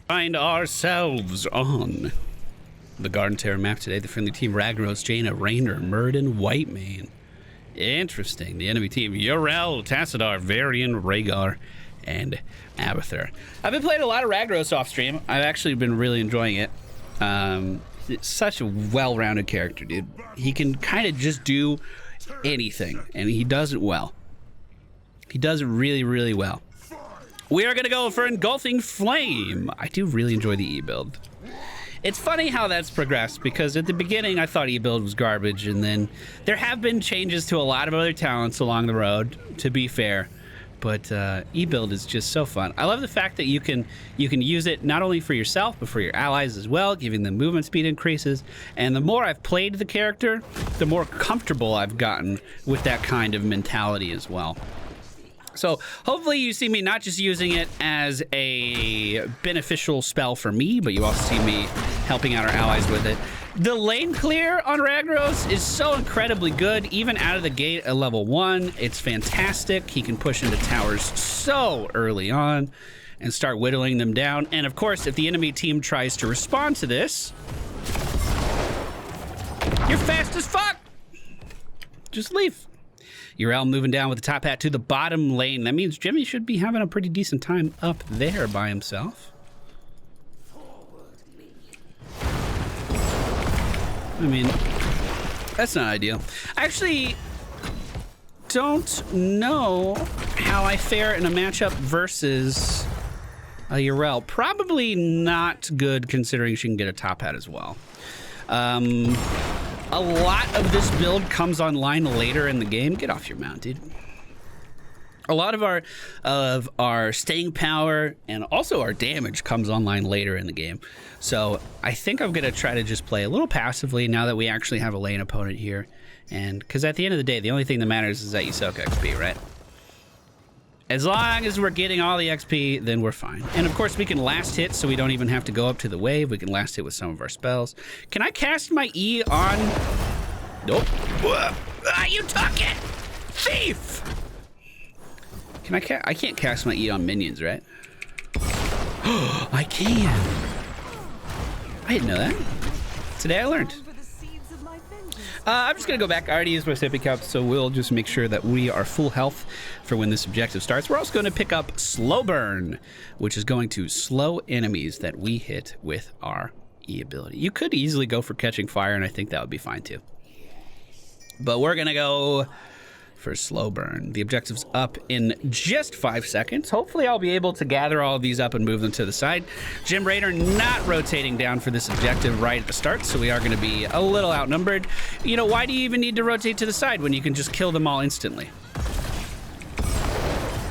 Find ourselves on the Garden Terror map today. The friendly team Ragnaros, Jaina, Rainer, Murden, Whitemane. Interesting. The enemy team Yrel, Tassadar, Varian, Rhaegar, and Abathur. I've been playing a lot of Ragnaros off stream. I've actually been really enjoying it. It's such a well-rounded character, dude. He can kind of just do anything, and he does it well. He does it really, really well. We are going to go for Engulfing Flame. I do really enjoy the E-build. It's funny how that's progressed, because at the beginning I thought E-build was garbage, and then there have been changes to a lot of other talents along the road, to be fair. But E-build is just so fun. I love the fact that you can use it not only for yourself, but for your allies as well, giving them movement speed increases. And the more I've played the character, the more comfortable I've gotten with that kind of mentality as well. So hopefully you see me not just using it as a beneficial spell for me, but you also see me helping out our allies with it. The lane clear on Ragnaros is so incredibly good, even out of the gate at level 1. It's fantastic. He can push into towers so early on and start whittling them down. And of course, if the enemy team tries to respond to this, you're fast as fuck. Just leave. Yrel moving down with the top hat to the bottom lane. That means Jimmy should be having a pretty decent time up there by himself. I mean, that's not ideal. I actually don't know how I fare in a matchup versus a Yrel. Probably not good, considering she can get a top hat as well. A lot of this build comes online later in the game. Get off your mount, dude. A lot of our staying power and also our damage comes online later in the game. So I think I'm gonna try to just play a little passively now that we actually have a lane opponent here. And because at the end of the day, the only thing that matters is that you soak XP, right? As long as we're getting all the XP, then we're fine. And of course we can last hit, so we don't even have to go up to the wave. We can last hit with some of our spells. Can I cast my E on? Nope. Ah, you took it! Thief! I can't cast my E on minions, right? I can. I didn't know that. Today I learned. I'm just gonna go back. I already used my sippy cup, so we'll just make sure that we are full health for when this objective starts. We're also gonna pick up Slow Burn, which is going to slow enemies that we hit with our E ability. You could easily go for catching fire, and I think that would be fine too. But we're gonna go for Slow Burn. The objective's up in just 5 seconds. Hopefully I'll be able to gather all of these up and move them to the side. Jim Raider not rotating down for this objective right at the start, so we are going to be a little outnumbered. You know, why do you even need to rotate to the side when you can just kill them all instantly?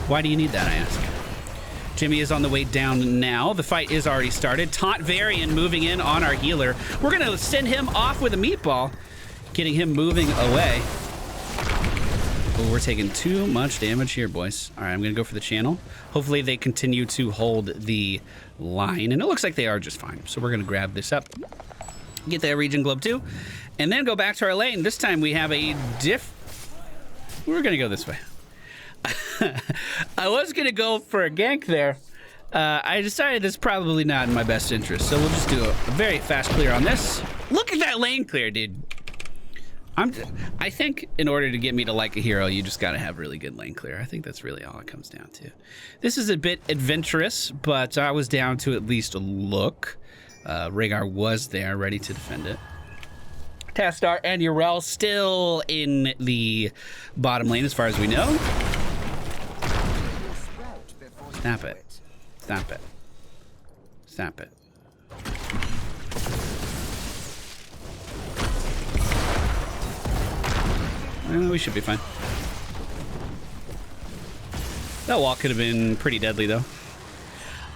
Why do you need that, I ask? Jimmy is on the way down now. The fight is already started. Taunt Varian moving in on our healer. We're going to send him off with a meatball, getting him moving away. Oh, we're taking too much damage here, boys. All right, I'm gonna go for the channel. Hopefully they continue to hold the line, and it looks like they are just fine. So we're gonna grab this up, get that region globe too, and then go back to our lane. This time we have a we're gonna go this way. I was gonna go for a gank there. I decided that's probably not in my best interest, so we'll just do a very fast clear on this. Look at that lane clear, dude. I think in order to get me to like a hero, you just gotta have really good lane clear. I think that's really all it comes down to. This is a bit adventurous, but I was down to at least a look. Rhaegar was there, ready to defend it. Tassadar and Yrel still in the bottom lane as far as we know. Snap it. Snap it. Snap it. We should be fine. That wall could have been pretty deadly, though.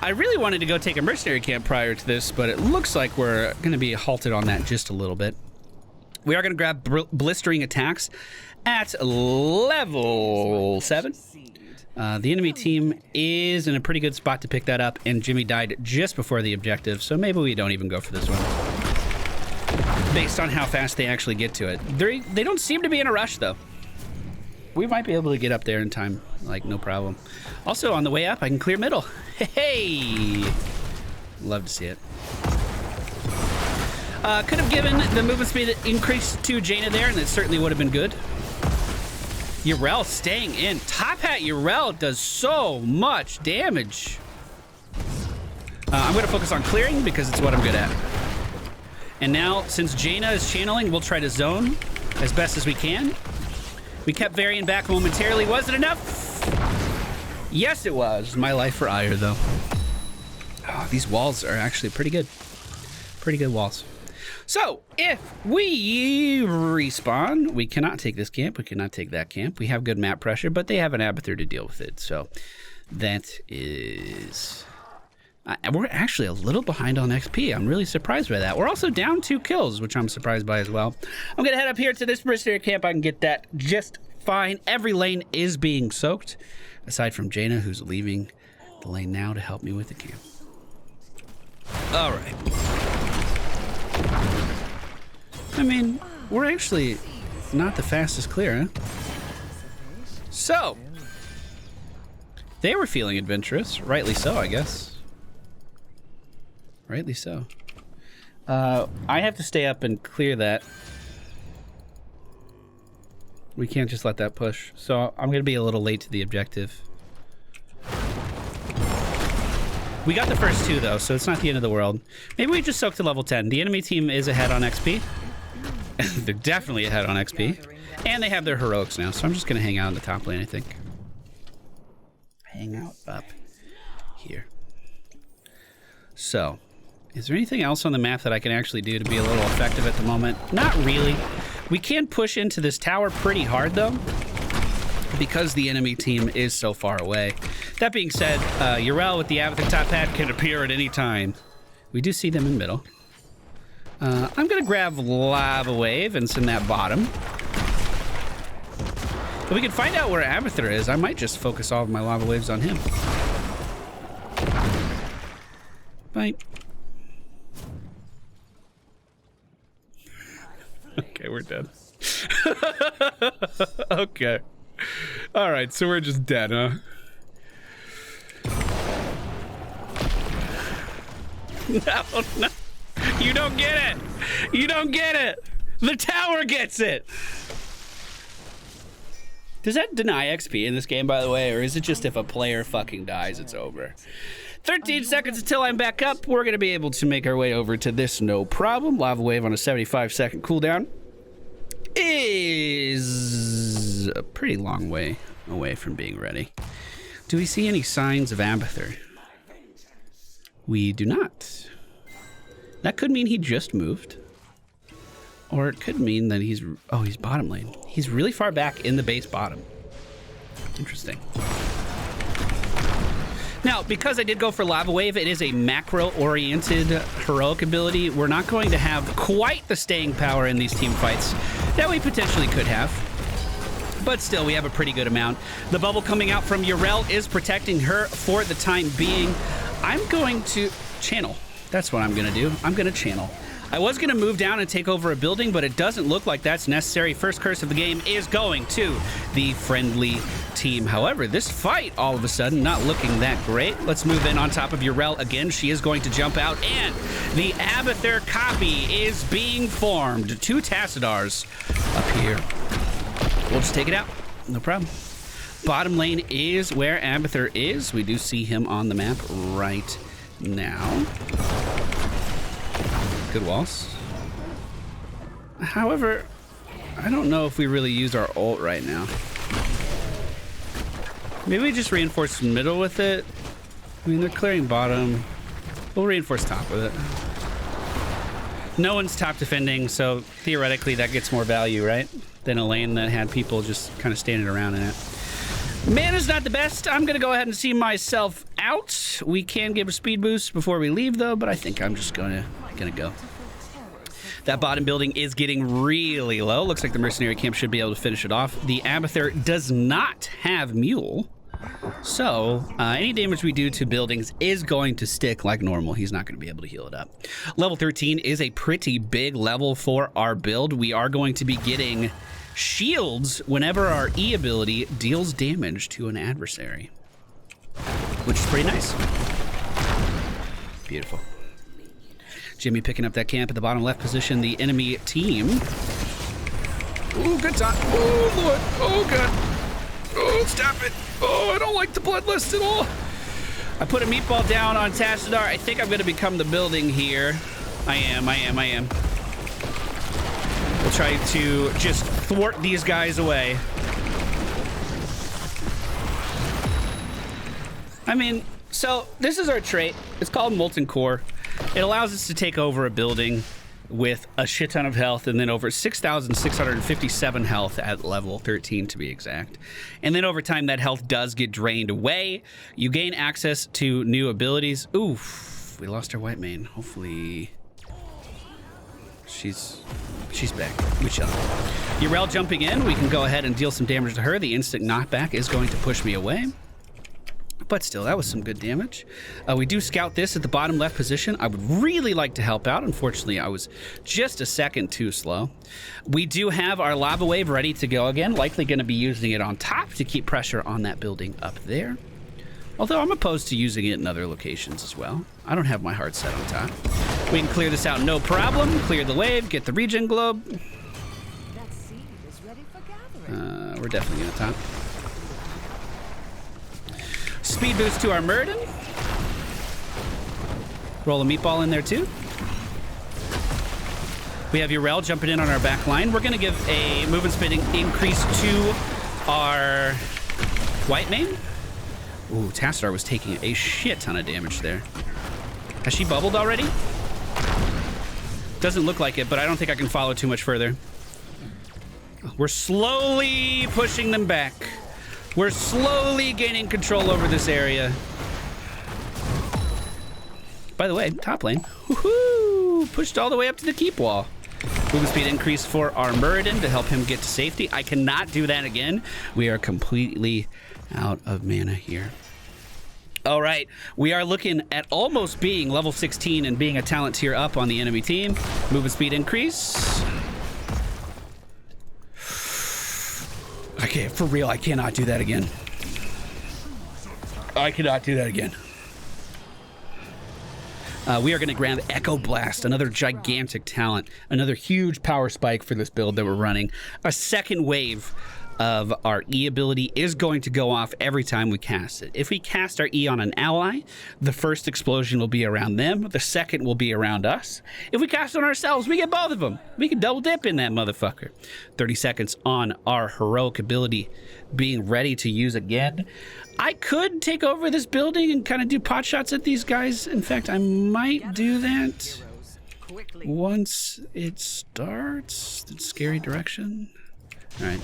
I really wanted to go take a mercenary camp prior to this, but it looks like we're going to be halted on that just a little bit. We are going to grab blistering attacks at level 7. The enemy team is in a pretty good spot to pick that up, and Jimmy died just before the objective, so maybe we don't even go for this one, based on how fast they actually get to it. They don't seem to be in a rush, though. We might be able to get up there in time, like no problem. Also, on the way up, I can clear middle. Hey! Love to see it. Could have given the movement speed increase to Jaina there, and it certainly would have been good. Yrel staying in. Top Hat Yrel does so much damage. I'm going to focus on clearing because it's what I'm good at. And now, since Jaina is channeling, we'll try to zone as best as we can. We kept Varian back momentarily. Was it enough? Yes, it was. My life for ire, though. Oh, these walls are actually pretty good. Pretty good walls. So, if we respawn, we cannot take this camp. We cannot take that camp. We have good map pressure, but they have an Abathur to deal with it. So, that is... we're actually a little behind on XP. I'm really surprised by that. We're also down 2 kills, which I'm surprised by as well. I'm going to head up here to this mercenary camp. I can get that just fine. Every lane is being soaked, aside from Jaina, who's leaving the lane now to help me with the camp. All right. I mean, we're actually not the fastest clear, huh? So, they were feeling adventurous. Rightly so, I guess. Rightly so. I have to stay up and clear that. We can't just let that push. So I'm going to be a little late to the objective. We got the first 2, though, so it's not the end of the world. Maybe we just soak to level 10. The enemy team is ahead on XP. They're definitely ahead on XP. And they have their heroics now, so I'm just going to hang out in the top lane, I think. Hang out up here. So, is there anything else on the map that I can actually do to be a little effective at the moment? Not really. We can push into this tower pretty hard, though, because the enemy team is so far away. That being said, Yrel with the Abathur top hat can appear at any time. We do see them in middle. I'm gonna grab Lava Wave and send that bottom. If we can find out where Abathur is, I might just focus all of my Lava Waves on him. Bye. Okay, we're dead. Okay. All right, so we're just dead, huh? No, no. You don't get it. You don't get it. The tower gets it. Does that deny XP in this game, by the way, or is it just if a player fucking dies, it's over? 13 seconds until I'm back up. We're going to be able to make our way over to this, no problem. Lava Wave on a 75-second cooldown is a pretty long way away from being ready. Do we see any signs of Abathur? We do not. That could mean he just moved. Or it could mean that he's... Oh, he's bottom lane. He's really far back in the base bottom. Interesting. Now, because I did go for Lava Wave, it is a macro-oriented heroic ability. We're not going to have quite the staying power in these team fights that we potentially could have. But still, we have a pretty good amount. The bubble coming out from Yrel is protecting her for the time being. I'm going to channel. That's what I'm going to do. I'm going to channel. I was going to move down and take over a building, but it doesn't look like that's necessary. First curse of the game is going to the friendly team. However, this fight, all of a sudden, not looking that great. Let's move in on top of Yrel again. She is going to jump out, and the Abathur copy is being formed. 2 Tassadars up here. We'll just take it out. No problem. Bottom lane is where Abathur is. We do see him on the map right now. Good walls. However, I don't know if we really use our ult right now. Maybe we just reinforce middle with it. I mean, they're clearing bottom. We'll reinforce top with it. No one's top defending, so theoretically that gets more value, right? Than a lane that had people just kind of standing around in it. Mana's not the best. I'm going to go ahead and see myself out. We can give a speed boost before we leave, though, but I think I'm just gonna go. That bottom building is getting really low. Looks like the mercenary camp should be able to finish it off. The Abathur does not have Mule, so any damage we do to buildings is going to stick like normal. He's not going to be able to heal it up. Level 13 is a pretty big level for our build. We are going to be getting shields whenever our E ability deals damage to an adversary, which is pretty nice. Beautiful. Jimmy picking up that camp at the bottom left position. The enemy team. Ooh, good time. Oh, Lord. Oh, God. Oh, stop it. Oh, I don't like the bloodlust at all. I put a meatball down on Tassadar. I think I'm going to become the building here. I am. We'll try to just thwart these guys away. I mean, so this is our trait. It's called Molten Core. It allows us to take over a building with a shit ton of health, and then over 6,657 health at level 13 to be exact. And then over time, that health does get drained away. You gain access to new abilities. Oof, we lost our white main. Hopefully she's back. We shall. Urel jumping in. We can go ahead and deal some damage to her. The instant knockback is going to push me away. But still, that was some good damage. We do scout this at the bottom left position. I would really like to help out. Unfortunately, I was just a second too slow. We do have our lava wave ready to go again. Likely going to be using it on top to keep pressure on that building up there. Although I'm opposed to using it in other locations as well. I don't have my heart set on top. We can clear this out no problem. Clear the wave, get the regen globe. That seed is ready for gathering. We're definitely going to top. Speed boost to our Murden. Roll a meatball in there too. We have Urel jumping in on our back line. We're going to give a move and spinning increase to our white main. Ooh, Tassadar was taking a shit ton of damage there. Has she bubbled already? Doesn't look like it, but I don't think I can follow too much further. We're slowly pushing them back. We're slowly gaining control over this area. By the way, top lane. Woohoo! Pushed all the way up to the keep wall. Movement speed increase for our Muradin to help him get to safety. I cannot do that again. We are completely out of mana here. All right, we are looking at almost being level 16 and being a talent tier up on the enemy team. Movement speed increase. Okay, for real, I cannot do that again. I cannot do that again. We are going to grab Echo Blast, another gigantic talent, another huge power spike for this build that we're running. A second wave of our E ability is going to go off every time we cast it. If we cast our E on an ally, the first explosion will be around them, the second will be around us. If we cast on ourselves, we get both of them. We can double dip in that motherfucker. 30 seconds on our heroic ability being ready to use again. I could take over this building and kind of do pot shots at these guys. In fact, I might do that once it starts. The scary direction. All right.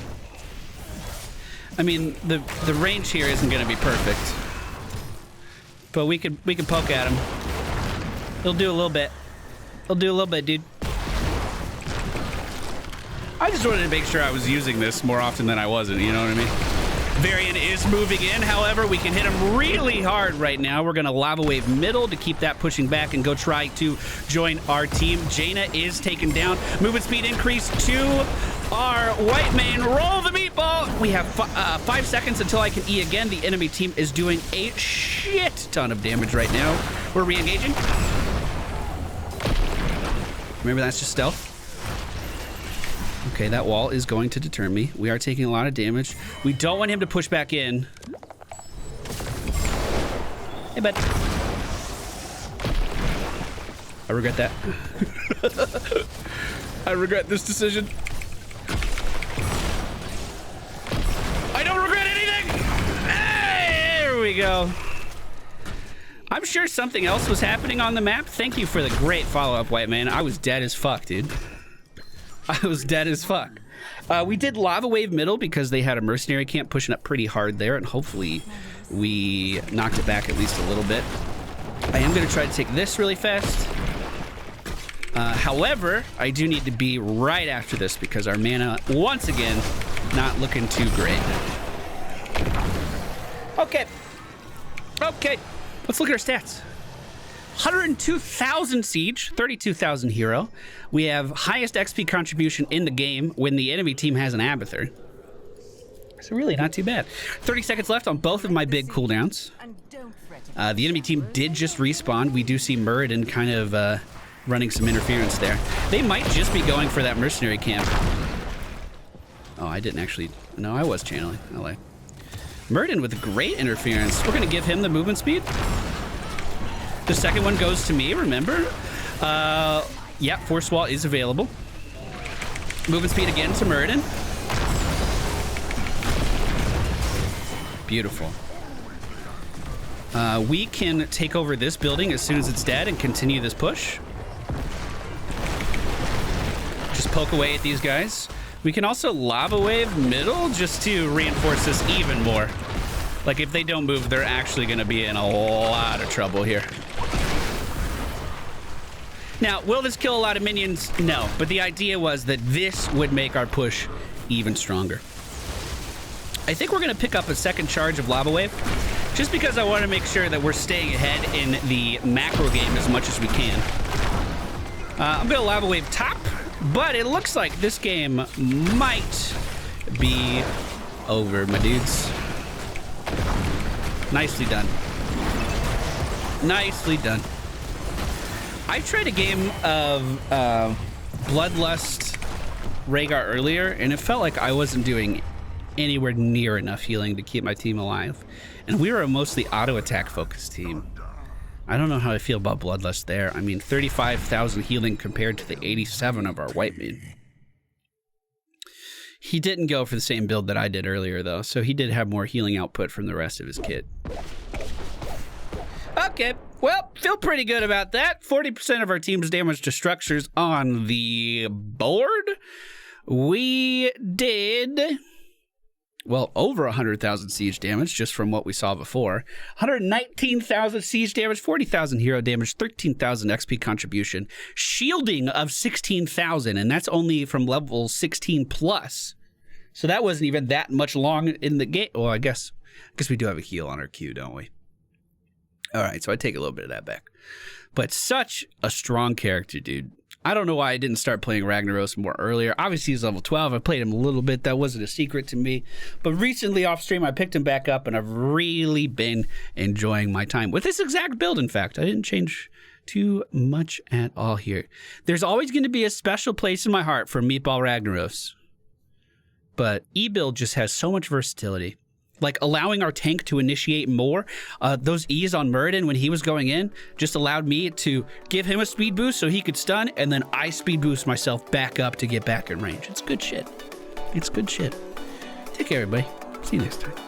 I mean, the range here isn't going to be perfect, but we could poke at him. He'll do a little bit. He'll do a little bit, dude. I just wanted to make sure I was using this more often than I wasn't. You know what I mean? Varian is moving in. However, we can hit him really hard right now. We're going to lava wave middle to keep that pushing back and go try to join our team. Jaina is taken down. Movement speed increase to our white main. Roll the meatball. We have 5 seconds until I can E again. The enemy team is doing a shit ton of damage right now. We're re-engaging. Remember, that's just stealth. Okay, that wall is going to deter me. We are taking a lot of damage. We don't want him to push back in. Hey, bud. I regret that. I regret this decision. I don't regret anything! Hey, there we go. I'm sure something else was happening on the map. Thank you for the great follow-up, white man. I was dead as fuck, dude. I was dead as fuck. We did lava wave middle because they had a mercenary camp pushing up pretty hard there, and hopefully we knocked it back at least a little bit. I am going to try to take this really fast. However, I do need to be right after this because our mana, once again, not looking too great. Okay. Okay. Let's look at our stats. 102,000 siege, 32,000 hero. We have highest XP contribution in the game when the enemy team has an Abathur. So really not too bad. 30 seconds left on both of my big cooldowns. The enemy team did just respawn. We do see Muradin kind of running some interference there. They might just be going for that mercenary camp. Oh, I didn't actually... No, I was channeling. LA. Muradin with great interference. We're going to give him the movement speed. The second one goes to me, remember? Yeah, Force Wall is available. Movement speed again to Muradin. Beautiful. We can take over this building as soon as it's dead and continue this push. Just poke away at these guys. We can also lava wave middle just to reinforce this even more. Like if they don't move, they're actually going to be in a lot of trouble here. Now, will this kill a lot of minions? No, but the idea was that this would make our push even stronger. I think we're going to pick up a second charge of lava wave just because I want to make sure that we're staying ahead in the macro game as much as we can. I'm going to lava wave top, but it looks like this game might be over, my dudes. Nicely done. Nicely done. I tried a game of Bloodlust Rhaegar earlier, and it felt like I wasn't doing anywhere near enough healing to keep my team alive. And we were a mostly auto-attack focused team. I don't know how I feel about Bloodlust there. I mean, 35,000 healing compared to the 87 of our white main. He didn't go for the same build that I did earlier, though, so he did have more healing output from the rest of his kit. Okay, well, feel pretty good about that. 40% of our team's damage to structures on the board. We did, well, over 100,000 siege damage just from what we saw before. 119,000 siege damage, 40,000 hero damage, 13,000 XP contribution, shielding of 16,000, and that's only from level 16 plus. So that wasn't even that much long in the game. Well, I guess we do have a heal on our Q, don't we? All right, so I take a little bit of that back. But such a strong character, dude. I don't know why I didn't start playing Ragnaros more earlier. Obviously, he's level 12. I played him a little bit. That wasn't a secret to me. But recently off stream, I picked him back up, and I've really been enjoying my time with this exact build, in fact. I didn't change too much at all here. There's always going to be a special place in my heart for Meatball Ragnaros. But E-Build just has so much versatility. Like allowing our tank to initiate more. Those E's on Muradin when he was going in just allowed me to give him a speed boost so he could stun, and then I speed boost myself back up to get back in range. It's good shit. It's good shit. Take care, everybody. See you next time.